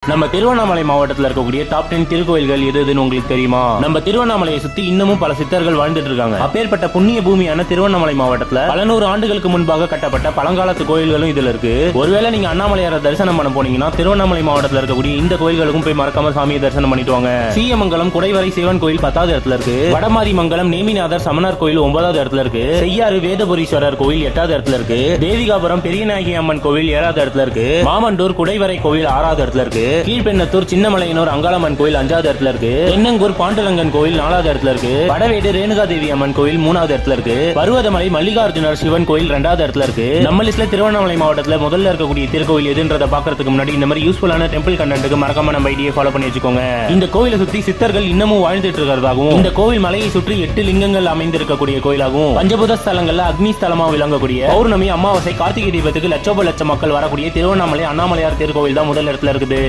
நம்ம திருவண்ணாமலை மாவட்டத்தில் இருக்கக்கூடிய டாப் 10 திருக்கோயில்கள் எதுன்னு உங்களுக்கு தெரியுமா? நம்ம திருவண்ணாமலையை சுத்தி இன்னமும் பல சித்தர்கள் வாழ்ந்துட்டு இருக்காங்க. அப்பேற்பட்ட புண்ணிய பூமியான திருவண்ணாமலை மாவட்டத்தில் பல நூறு ஆண்டுகளுக்கு முன்பாக கட்டப்பட்ட பழங்காலத்து கோயில்களும் இதுல இருக்கு. ஒருவேளை நீங்க அண்ணாமலையார தரிசனம் பண்ண போனீங்கன்னா திருவண்ணாமலை மாவட்டத்தில் இருக்கக்கூடிய இந்த கோயில்களுக்கும் போய் மறக்காம சாமியை தரிசனம் பண்ணிட்டு வாங்க. சீயமங்கலம் குடைவரை சிவன் கோயில் 10வது இடத்துல இருக்கு. வடமாரி மங்கலம் நேமிநாதர் சமணர் கோயில் 9வது இடத்துல இருக்கு. செய்யாறு வேதபுரீஸ்வரர் கோயில் 8வது இடத்துல இருக்கு. தேவிகாபுரம் பெரியநாயகி அம்மன் கோவில் 7வது இடத்துல இருக்கு. மாமண்டூர் குடைவரை கோவில் 6வது இடத்துல இருக்கு. கீழ்பெண்ணத்தூர் சின்னமலையனூர் அங்காளம்மன் கோயில் 5வது இடத்துல இருக்கு. தென்னங்கூர் பாண்டுரங்கன் கோயில் 4வது இடத்துல இருக்கு. வடவேடு ரேணுகா தேவி அம்மன் கோயில் 3வது இடத்துல இருக்கு. பருவதமலை மல்லிகார்ஜுனர் சிவன் கோயில் 2வது இடத்துல இருக்கு. நம்ம லிஸ்ட்ல திருவண்ணாமலை மாவட்டத்துல முதல்ல இருக்கக்கூடிய திருக்கோயில் எதுன்றத பாக்குறதுக்கு முன்னாடி இந்த மாதிரி யூஸ்ஃபுல்லான டெம்பிள் கண்டென்ட்க்கு மறக்காம நம்ம ஐடியை ஃபாலோ பண்ணி வச்சுக்கோங்க. இந்த கோயிலை சுத்தி சித்தர்கள் இன்னமும் வாழ்ந்துட்டு இருக்கிறதாகவும், இந்த கோவில் மலையை சுற்றி 8 லிங்கங்கள் அமைந்திருக்கக்கூடிய கோயிலாகவும், பஞ்சபூத ஸ்தலங்கள்ல அக்னி ஸ்தலமா விளங்கக்கூடிய பௌர்ணமி, அமாவாசை, கார்த்திகை தீபத்துக்கு லட்சோப லட்சம் மக்கள் வரக்கூடிய திருவண்ணாமலை அண்ணாமலையார் திருக்கோயில் தான் முதல் இடத்துல இருக்குது.